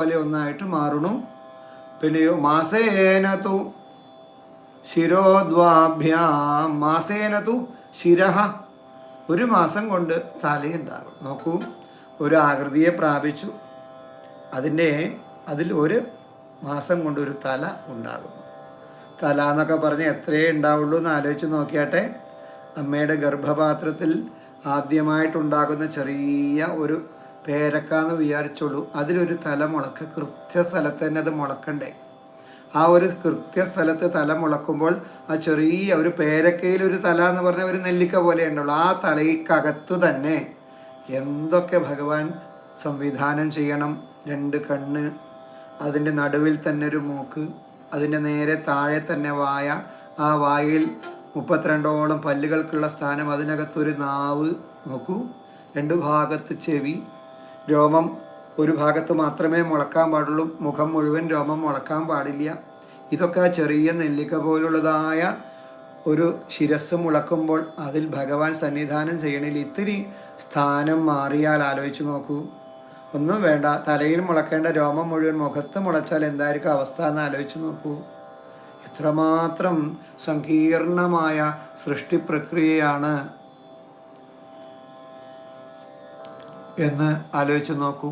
പോലെ ഒന്നായിട്ട് മാറണു. പിന്നെയോ മാസേനതു ശിരോദ്വാഭ്യാം, മാസേനതു ശിരഹ, ഒരു മാസം കൊണ്ട് തലയുണ്ടാകും. നോക്കൂ, ഒരു ആകൃതിയെ പ്രാപിച്ചു, അതിൽ ഒരു മാസം കൊണ്ട് ഒരു തല ഉണ്ടാകുന്നു. തല എന്നൊക്കെ പറഞ്ഞ് എത്രയേ ഉണ്ടാവുള്ളൂ എന്ന് ആലോചിച്ച് നോക്കിയാട്ടെ. അമ്മയുടെ ഗർഭപാത്രത്തിൽ ആദ്യമായിട്ടുണ്ടാകുന്ന ചെറിയ ഒരു പേരക്കാന്ന് വിചാരിച്ചോളൂ, അതിലൊരു തല മുളക്ക് കൃത്യസ്ഥലത്ത് തന്നെ അത് മുളക്കണ്ടേ. ആ ഒരു കൃത്യസ്ഥലത്ത് തല മുളക്കുമ്പോൾ ആ ചെറിയ ഒരു പേരക്കയിലൊരു തല എന്ന് പറഞ്ഞ ഒരു നെല്ലിക്ക പോലെ ഉണ്ടുള്ളൂ. ആ തലയ്ക്കകത്തു തന്നെ എന്തൊക്കെ ഭഗവാൻ സംവിധാനം ചെയ്യണം. 2 കണ്ണ്, അതിൻ്റെ നടുവിൽ തന്നെ ഒരു മൂക്ക്, അതിൻ്റെ നേരെ താഴെ തന്നെ വായ, ആ വായിൽ 32ഓളം പല്ലുകൾക്കുള്ള സ്ഥാനം, അതിനകത്തൊരു നാവ്. നോക്കൂ, 2 ഭാഗത്ത് ചെവി, രോമം ഒരു ഭാഗത്ത് മാത്രമേ മുളക്കാൻ പാടുള്ളൂ, മുഖം മുഴുവൻ രോമം മുളക്കാൻ പാടില്ല. ഇതൊക്കെ ചെറിയ നെല്ലിക്ക പോലുള്ളതായ ഒരു ശിരസ് മുളക്കുമ്പോൾ അതിൽ ഭഗവാൻ സന്നിധാനം ചെയ്യണില്ല. ഇത്തിരി സ്ഥാനം മാറിയാൽ ആലോചിച്ച് നോക്കൂ. ഒന്നും വേണ്ട, തലയിൽ മുളക്കേണ്ട രോമം മുഴുവൻ മുഖത്ത് മുളച്ചാൽ എന്തായിരിക്കും അവസ്ഥ എന്ന് ആലോചിച്ച് നോക്കൂ. എത്രമാത്രം സങ്കീർണമായ സൃഷ്ടി പ്രക്രിയയാണ് എന്ന് ആലോചിച്ച് നോക്കൂ.